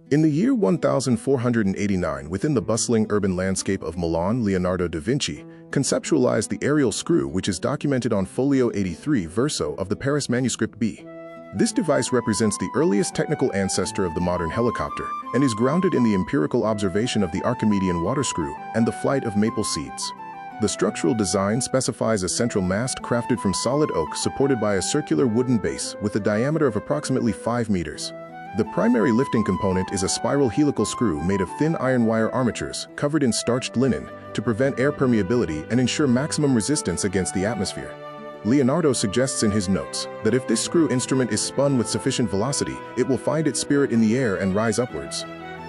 In the year 1489, within the bustling urban landscape of Milan, Leonardo da Vinci conceptualized the aerial screw, which is documented on folio 83 verso of the Paris manuscript B. This device represents the earliest technical ancestor of the modern helicopter and is grounded in the empirical observation of the Archimedean water screw and the flight of maple seeds. The structural design specifies a central mast crafted from solid oak supported by a circular wooden base with a diameter of approximately 5 meters. The primary lifting component is a spiral helical screw made of thin iron wire armatures covered in starched linen to prevent air permeability and ensure maximum resistance against the atmosphere. Leonardo suggests in his notes that if this screw instrument is spun with sufficient velocity, it will find its spirit in the air and rise upwards.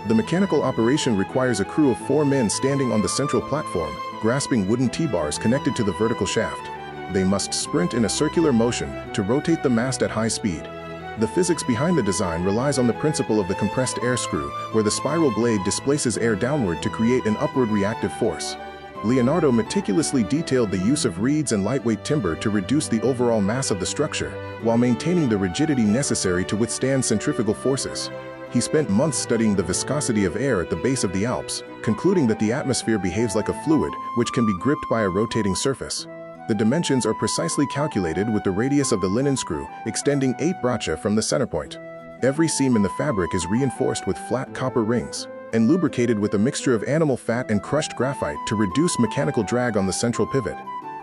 The mechanical operation requires a crew of 4 men standing on the central platform, grasping wooden T-bars connected to the vertical shaft. They must sprint in a circular motion to rotate the mast at high speed. The physics behind the design relies on the principle of the compressed air screw, where the spiral blade displaces air downward to create an upward reactive force. Leonardo meticulously detailed the use of reeds and lightweight timber to reduce the overall mass of the structure, while maintaining the rigidity necessary to withstand centrifugal forces. He spent months studying the viscosity of air at the base of the Alps, concluding that the atmosphere behaves like a fluid, which can be gripped by a rotating surface. The dimensions are precisely calculated with the radius of the linen screw extending 8 braccia from the center point. Every seam in the fabric is reinforced with flat copper rings and lubricated with a mixture of animal fat and crushed graphite to reduce mechanical drag on the central pivot.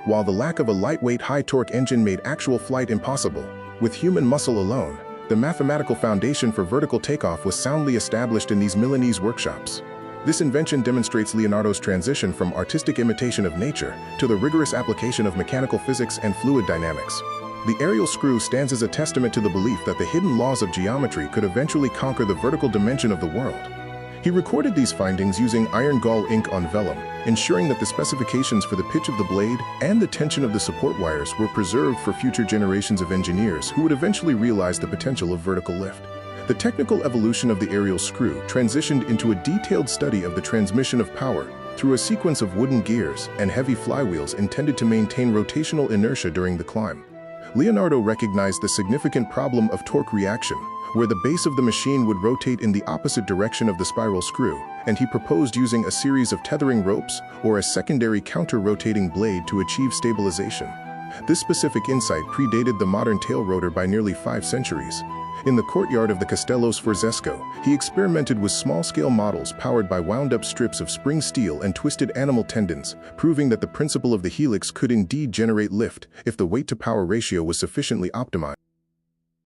While the lack of a lightweight high-torque engine made actual flight impossible, with human muscle alone, the mathematical foundation for vertical takeoff was soundly established in these Milanese workshops. This invention demonstrates Leonardo's transition from artistic imitation of nature to the rigorous application of mechanical physics and fluid dynamics. The aerial screw stands as a testament to the belief that the hidden laws of geometry could eventually conquer the vertical dimension of the world. He recorded these findings using iron gall ink on vellum, ensuring that the specifications for the pitch of the blade and the tension of the support wires were preserved for future generations of engineers who would eventually realize the potential of vertical lift. The technical evolution of the aerial screw transitioned into a detailed study of the transmission of power through a sequence of wooden gears and heavy flywheels intended to maintain rotational inertia during the climb. Leonardo recognized the significant problem of torque reaction, where the base of the machine would rotate in the opposite direction of the spiral screw, and he proposed using a series of tethering ropes or a secondary counter-rotating blade to achieve stabilization. This specific insight predated the modern tail rotor by nearly 5 centuries. In the courtyard of the Castello Sforzesco, he experimented with small-scale models powered by wound-up strips of spring steel and twisted animal tendons, proving that the principle of the helix could indeed generate lift if the weight-to-power ratio was sufficiently optimized.